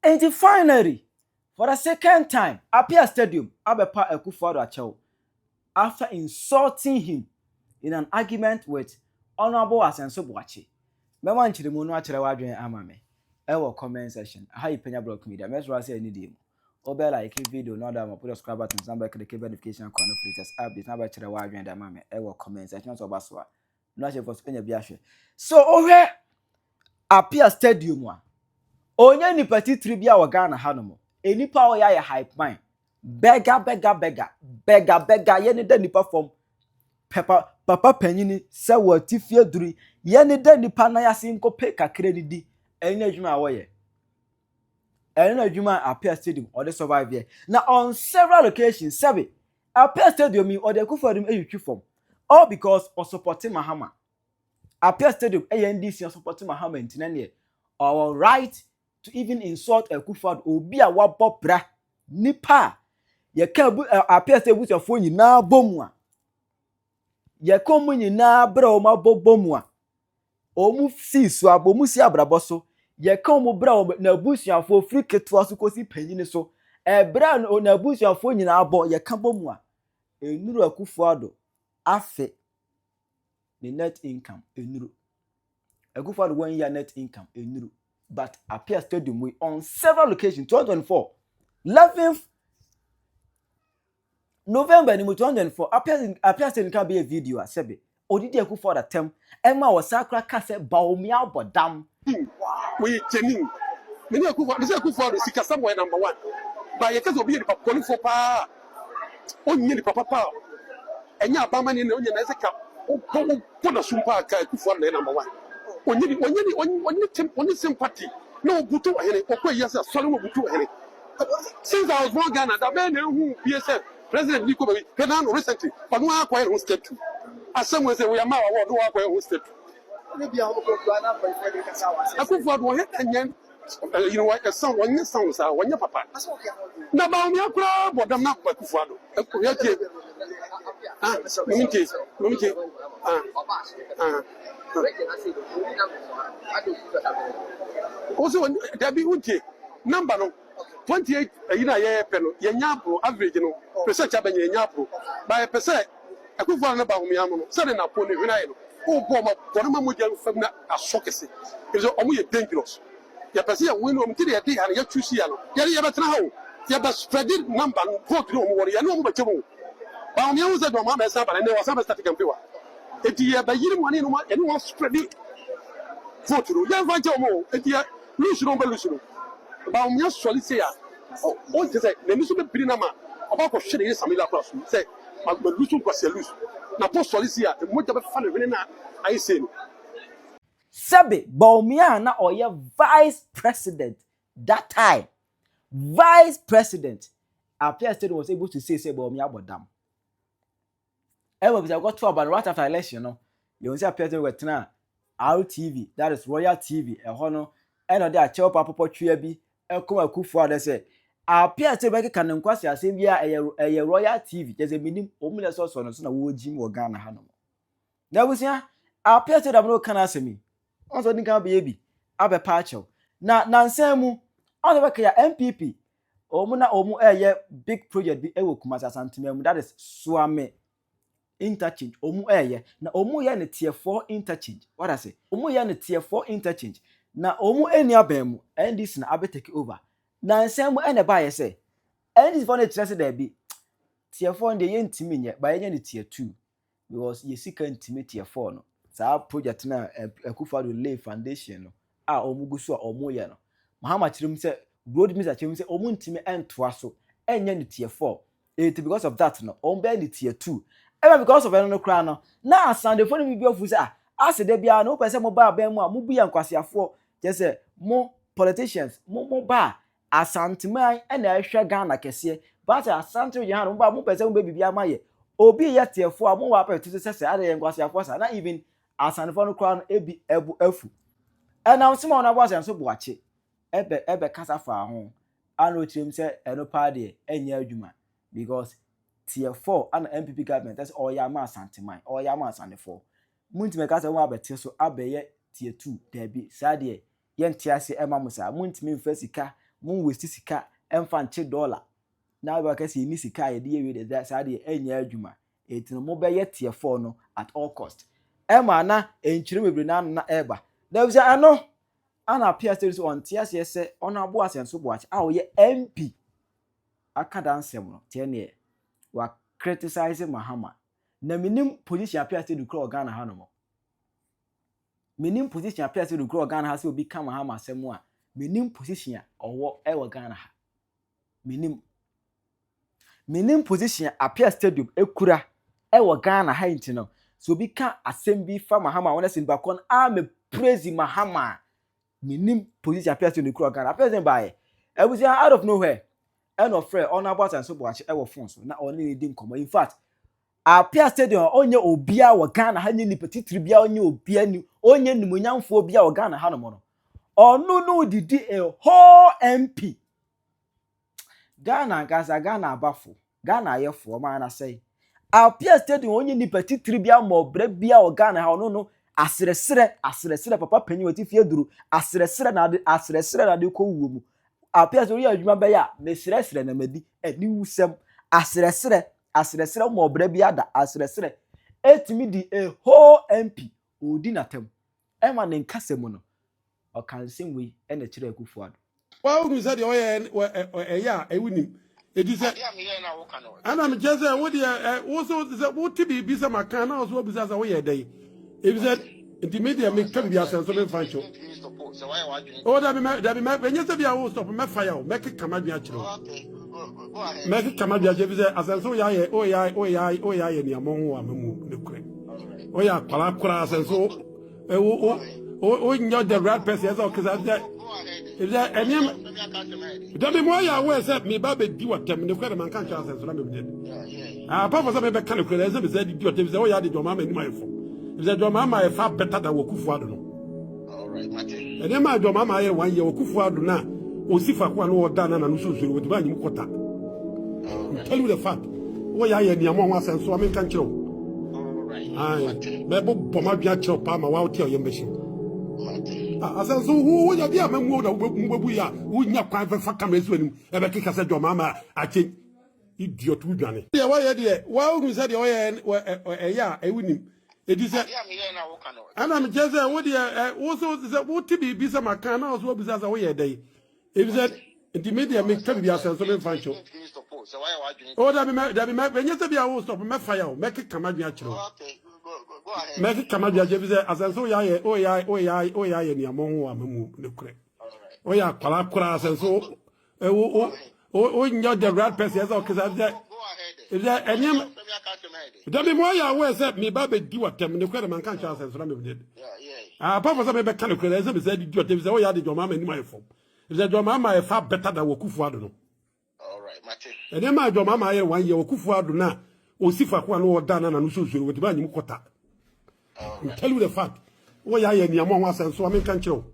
And finally, for the second time, Appiah Stadium, Abepa Akufo Addo after insulting him in an argument with Honorable Asenso Boachi. Mema nchirimu no achire wadwen amame. Ewo comment section. How you Penyah block media. Let's say any day. Obe like video no da put subscribe button number click notification corner for latest updates. Na ba chire wadwen da amame. Ewo comment section so baso. No share for Penyah bi ahwe. So ohwe Appiah Stadium a onye nipa titiri bia wo Ghana hanomo. Enipa o ya hype man. Bega ye ne da nipa form papa panyini se wo tifie duri ye ne da nipa na yase nkope kakra didi enya adwuma awoye enya adwuma Appiah Stadium or the survive here na on several occasions sabe Appiah Stadium or the Akufo Addo eyutwi form all because of supporting Mahama. Appiah Stadium NDC supporting Mahama ntina ne our right to even insult Akufo Addo obi a wabɔ bra nipa ye ka Appiah Stadium busuafo nyina bomu a ye komu nyina bra o mabobomu a omu si so abomu si abrabo so ye komu bra na busuafo free ketwa so kosi panyini so bra na busuafo nyina abo ye ka bomu a enuru Akufo Addo afe the net income enuru Akufo Addo 1 year net income enuru but Appiah Stadium we on several occasions 2024 11th November ni 2024 Appiah Stadium can be a video asebe odidi Akufo Addo tem ema wo sakra ka se baomia bodam we genuine me Akufo Addo sika somewhere number 1 but you case obi e papa ko for pa onye ni papa pa enya abama ni onye na sika o na sumpa ka Akufo Addo number 1 onye sympathy no butu here okwa yesa solo mo butu here since I was born Ghana that man who PSF President Niko baby Penyah recently but no acquire who step to as someone say we are ma wa no acquire who step Akufo Addo he enyen you know what sound sounds are when your papa na ba mi akura bodam na Akufo Addo ya tie mumike also there be untie number no 28 yina ye pe no ye nya pro average no percent abanye ye nya pro by percent Akufo Addo na ba humi amu no se na po ne hwina ye no o bo ma bono ma moja fam na asokese because omo ye dangerous ya pese ya win omo tire ya dey han ya choose ya no ye betena ha o ye be spread number vote no omo wori ya no omo bachemo ba humi amu se do ma ma sa ba ne wa sa ba start campaign wa eti ye ba yiri mo ne no ma ye no spread vote no ye va je omo eti ye lose no be lose no ba humi amu so lise ya o je say na mi so be biri na ma oba ko hwede ye samila class say ma lose ko se lose na po so lise ya e mo je be fa ne na I say Sabe Baumia na oye vice president that time. Vice president. Appiah Stadium was able to say Baumia bodam. Because I got to about right after election, no. You see Appiah Stadium with na RTV, that is Royal TV, a hono, and there chop up potria bi, e come Akufo Addo say Appiah Stadium can nkwasi asem bia a Royal TV, there's a minimum omule so no so na wo jim wo Ghana ha no. Na we say Appiah Stadium no kana asemi. Also think can be abe pacho na nansemu also be ya MPP omu na omu big project bi ewo Kumasi Asantema that is Suame interchange omu na omu ye ne tier 4 interchange what I say omu ye ne tier 4 interchange na omu eni abemu NDC na abe take over nansemu ene ba ye say NDC for the trust there be tier 4 de ye ntimi nye ba ye ne tier 2 because ye sika ntimi tier 4 no sa project na Akufo Addo lay foundation no a omugu so a omoye no Mahama chirim say road minister chirim say omu ntime entoa so enye ne tier 4 it because of that no ombe ne tier 2 even because of no kra no na asande fo ne bi ofu say ase de bia no pese mo ba ban mu a mo bu ya nkwasiafo je say mo politicians mo ba Asantema na ehwe Ghana kese but Asante je han mo ba mo pese mo be bibia maye obi ya tier 4 mo wa pa to say ade nkwasiafo sa na even asanfo no crown ebi ebu afu na nsema na boss enso boache ebe kasa fa ho ana ochirim se eno pa de enya adwuma because tier 4 and MPP government that's all ya ma Asantema all ya ma Asantefo muntime kasa wo abete so abeye tier 2 da bi sa de ye ntiase ema musa muntime mfa sika mo waste sika emfa nche dollar na ba ka se ni sika ye de ye de sa de enya adwuma etino mo be ye tiefo no at all cost ema na enchire mebre na eba da bi ano ana Appiah Stadium on tiase se ona abo asenso bo ache a oye MP aka dansem no tie ne wa criticize Mahama na minim position Appiah Stadium kro Ghana ha no mo minim position Appiah Stadium kro Ghana ha se obi ka Mahama asem a minim position owo e wa Ghana ha minim position Appiah Stadium ekura e wa Ghana ha intino so obi ka asem bi fa Mahama wona sin ba kon a me praise Mahama minim position Appiah Stadium kro Ghana Appiah Stadium bae e was out of nowhere and of free on about and so watch e wo phone so na only dey nkomo in fact Appiah Stadium onye obia wa Ghana ha ni petitri bia onye obia ni onye nimonyamfo obia wa Ghana ha no mo no onu no didi a whole MP Ghana gasa Ghana abafo Ghana yefo ma na say Appiah Stadium onye ni petitri bia mo bra bia wa Ghana ha no no asresere papa Penyah wati fie duru asresere na de ko wuo mu Appiah Stadium adwuma be ya mesresere na madi ani wusem asresere mo bra bia da asresere etimi di a whole MP odi natem ema ne nkasem no o kan sem we e na kire Akufo Addo wa unu said ya ewunim edi se ana me jese wo de wo so wo tibi bi se makan na so bi se wo ye dai ebi se the media make can be asenso me fancho o da bi me enye se bia wo stop me fire o make kamadua akiro make kamadua je bi se asenso ya ye o ya ye ni amon ho amamu ne kure o ya kwala asenso o nyo the right person so kisa if there any don't be more ya we say me ba be di watem ne kure man kan cha asenso na me bi papa say me be kan kure say be say di watem say o ya di do mama ni maifo if the do mama e fa better than Akufo Addo no all right mate and ma do mama e 1 year Akufo Addo na o sifa kwa no oda na no so so we ba nyim kota tell you the fact o ya ye ni amon asenso am kan kire all right me bo boma dua kire pa ma wa o tie o yembe shi asenso wo ya dia mamu da mbabu ya wo nya kwan fa kamera so anim e be kika se do mama ache idiot wo dwane de wa ye de wa unu se de o ye ya ewunim edi se ana me jese wo de wo so se wo tibi bi se makan na so bi se wo ye dai ebi se the media make can be asenso me fancho o da bi me enye se bia wo stop me fire o make kamadua akiro make kamadua je bi se asenso ya ye o ya ye ni amon ho amamu ne kure o ya kwala asenso o nyo the right person so kisa de if there any don't be more ya we say me ba be di watem ne kure man kan cha asenso na me did papa say me be kan kure say be say di watem say o ya de do mama ni my form if the do mama e fa better than Akufo Addo no all right mate and my do mama e 1 year Akufo Addo na o sifa kwa no oda na no so so we ba nyim kota tell you the fact o ya ye ni amon asenso am kan kire all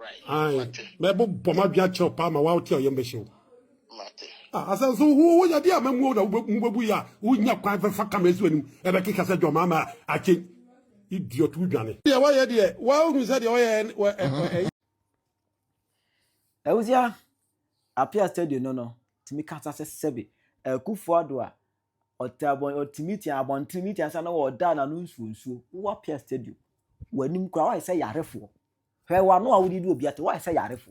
right mate me bo boma dua kire pa ma wa o tie o yembe shi asenso wo ya dia mamu da mbabu ya wo nya kwan fa kamera so anim e be kika se do mama ache idiot wo dwane de wa ye de wa unu se de o ye Ewusia Appiah Stadium no timi kasa se sebe Akufo Addo a otimiti abontimiti asa na wo da na no nsuo wo Appiah Stadium wanim kwa wa se yarefo hwe wa no a wo di obi ate wa se yarefo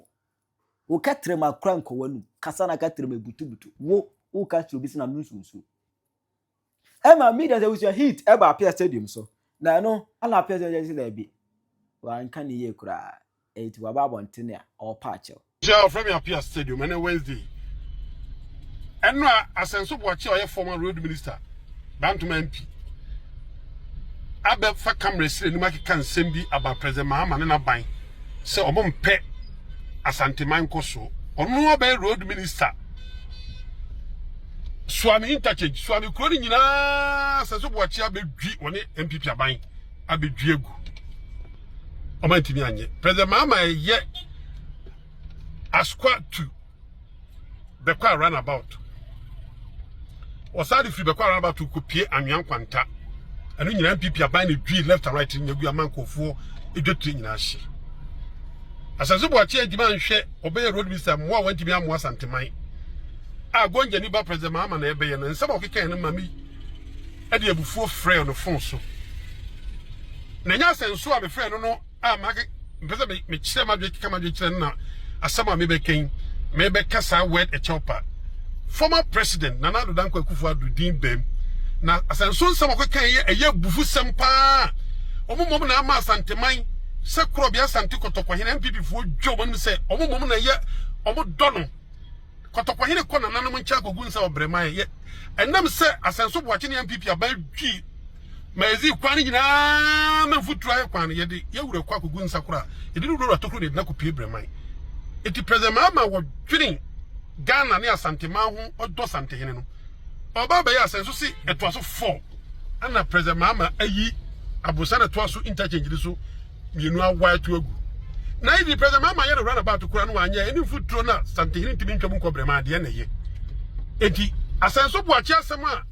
wo katre ma kra nko wanu kasa na katre ma butubutu wo katre obi se na no nsuo ema media say we should hit eba Appiah Stadium so na no ala Appiah Stadium say na bi wa nka ni ye kura eti wa ba abontin a o patch from Appiah Stadium and Wednesday. And no asenso boachi oye former road minister Bantuma MP. Abe fa camera sire ni maki kan sembi about President Mahama na ban. Se omom pe asante man koso. Onu obe road minister. Swami interchange, swami kroni nyina asenso boachi abe dwi woni MPP aban. Abe dwi egu. Omantimi anye. President Mahama ye Asqua to the car runabout. Osadi free the car runabout to copy and young quanta. And when you MPP are buying a left and right in your man for a good thing in our ship. asanso bo achi adima nhwe obey road minister mo a wantimi amoa santeman a gonja ni ba president Mahama na ebe ye na nsem okeka ne mami e de abufuo frɛ no fon so na nya asanso a be frɛ no a ma mpese me kyerɛ ma dwe kika ma dwe kyerɛ na asɛm a me be ken me be kasa word e chopa former president Nana Addo Akufo Addo din bem na asanso nsem okeka ye eye bufu sem pa omomom na ama santeman se kro bia santi kotokwa MPP fo dwo mo se omomom na ye omodono kotokwa hene ko na nanom ncha kogu nsa obreman ye enam se asanso boache ne MPP abadwi maezi kwan nyina mafutu aye kwan ye de ye wura kwa kogu nsa kora ye de wura tokro de na kopie breman eti president Mahama wo dwene Ghana ne asantema ho odo sante hene no oba ba ye asanso si etoaso 4 ana president Mahama ayi abusana toaso interchange de so mienu awa to agu na idi president Mahama ye run about kura no anya eni futuro na sante hene timi ntwam nkobrema de na ye enti asanso boachi asem a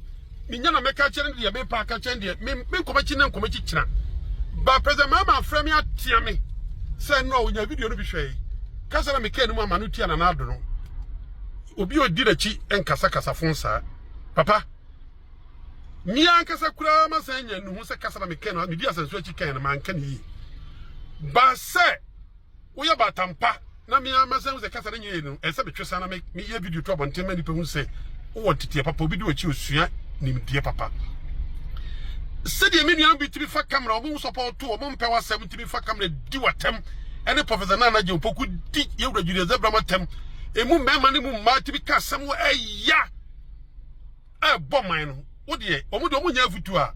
minya na meka kire de be pa ka kire de me nkomachi na nkomachi kira ba president Mahama frame atia me say no onya video no bi hwe kasa na meka enu ama no tia na ado no obi odi dachi enkasa kasa fonsa papa mi ankasa kura ma sanya nu se kasa na meka no mi di asanso achi kan na man kan yi ba se uya batampa na mi amasan se kasa na nyi no ese betwesa na mi ye video to abonten mani pe hu se wo tete papa obi di ochi osua nim die papa se de mi nua bi tibi fa camera omo support to omo mpe wa 70 fa camera di watem ene professor Nana je opoku di ye wura juri zebra matem emu mema ni mu ma tibi ka sam eya e boman no wo de omo de omo nya futu a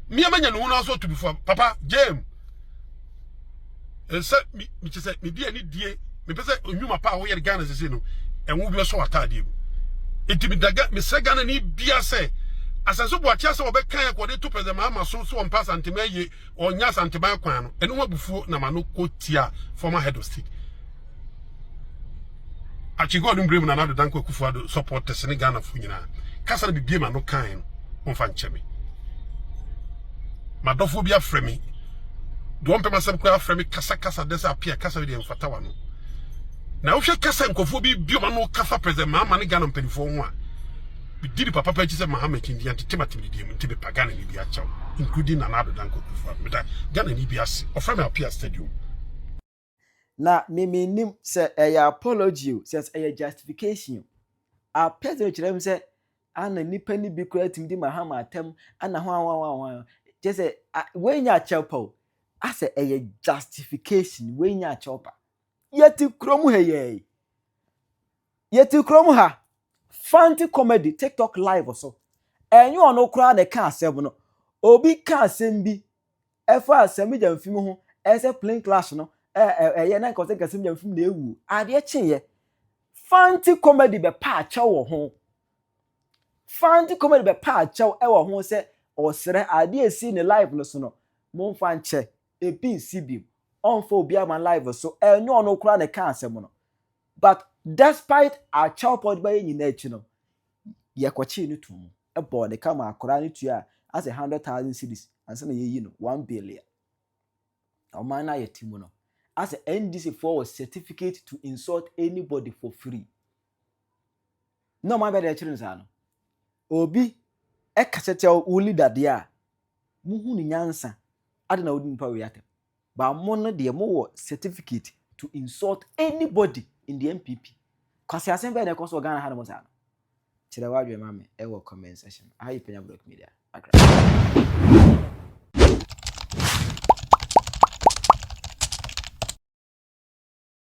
mi amanya no no so to before papa James ese mi chese mi die ni die mi pese onwuma pa wo ye Ghana sese no enwo bi so watade enti mi daga mi se Ghana ni bia se asanso bo atia se obekan ya kode to president Mahama so on pass antema ye onya santema kwan no eno wabufuo na mano kotia former head of state achigo dum brem na Nana Addo Akufo Addo supporters ni Ghana fu nyina kasa na bibie ma no kan no onfa ncheme madofo bia fremi do on pema sem kwa fremi kasa desa Appiah kasa we de mfata wa no na wo hwe kasa nkofo bi bio ma no kafa president Mahama ni Ghana mpanifo ho a bidiri papa pa chise Mahama kindi anti tematimi di mu tibe pagana ni bia chaw including Nana Addo Akufo Addo Ghana ni bia se o Former Appiah Stadium na nim se apology se justification Appiah se kirem se ana nipa ni bi kura tim di Mahama atem ana ho je se wenya chapo ase justification wenya chopa yeti krom ha fanti comedy TikTok live so enyo ono kura na ka asem no obi ka asem bi efa asem jamfim ho ese plain class no na ko se kasem jamfim na ewu ade chenye fanti comedy be pa acha wo ho fanti comedy be pa acha wo ho se osere ade esi ne live no so no mo mfa nche ebi sibi onfo obi ama live so enyo ono kura na ka asem no but despite our child pod by nyina echi no ye kwachi ni tum ebo ne kama akora ni tua as 100,000 cedis ansa na yeyi no 1 billion o man na yetimu no as NDC for certificate to insult anybody for free no man be dey chirin sa no obi e kasete o leader dia muhu ni nyansa ade na odin pa we atem ba mo no de mo wo certificate to insult anybody in the MPP kwasi asembe na koso Ghana ha no mo sa no kire wadwe mame e wo comment section ayi Penyah Block Media.